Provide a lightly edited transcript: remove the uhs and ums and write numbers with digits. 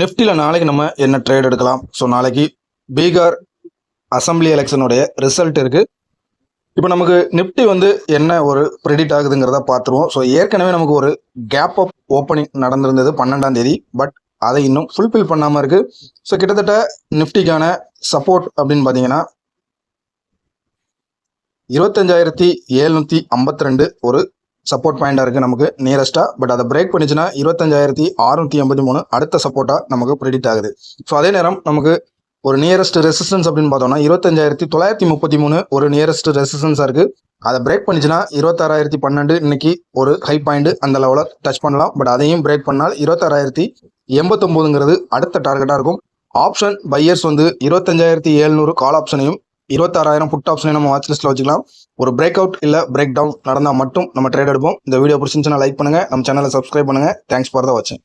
நிஃப்டியில் நாளைக்கு நம்ம என்ன ட்ரேட் எடுக்கலாம்? ஸோ நாளைக்கு பீகார் அசம்பிளி எலெக்ஷனுடைய ரிசல்ட் இருக்குது. இப்போ நமக்கு நிஃப்டி என்ன ஒரு ப்ரெடிக்ட் ஆகுதுங்கிறத பார்த்துருவோம். ஸோ ஏற்கனவே நமக்கு ஒரு கேப் அப் ஓப்பனிங் நடந்திருந்தது 12ஆம் தேதி. பட் அதை இன்னும் ஃபுல்ஃபில் பண்ணாமல் இருக்குது. ஸோ கிட்டத்தட்ட நிஃப்டிக்கான சப்போர்ட் அப்படின்னு பார்த்தீங்கன்னா 25,752 ஒரு சப்போர்ட் பாயிண்டாக இருக்குது நமக்கு நியரஸ்ட்டாக. பட் அதை பிரேக் பண்ணிச்சுன்னா 25,683 அடுத்த சப்போர்ட்டாக நமக்கு ப்ரெடிக்ட் ஆகுது. ஸோ அதே நேரம் நமக்கு ஒரு நியரஸ்ட் ரெசிஸ்டன்ஸ் அப்படின்னு பார்த்தோம்னா 25,933 ஒரு நியரஸ்ட் ரெசிஸ்டன்ஸாக இருக்குது. அதை பிரேக் பண்ணிச்சுன்னா 26,012 இன்னைக்கு ஒரு ஹை பாயிண்ட் அந்த லெவலில் டச் பண்ணலாம். பட் அதையும் பிரேக் பண்ணால் 26,089ங்கிறது அடுத்த டார்கெட்டாக இருக்கும். ஆப்ஷன் பையர்ஸ் 25,700 கால் ஆப்ஷனையும் 26,000 புட் ஆப்ஷனையும் நம்ம வாட்ச் லிஸ்ட்டில் வச்சுக்கலாம். ஒரு பிரேக் அவுட் இல்லை பிரேக் டவுன் நடந்தால் மட்டும் நம்ம ட்ரேட் எடுப்போம். இந்த வீடியோ பிடிச்சிருந்துச்சுன்னா லைக் பண்ணுங்கள், நம்ம சேனலை சப்ஸ்கிரைப் பண்ணுங்கள். தேங்க்ஸ் ஃபார் த வாட்சிங்.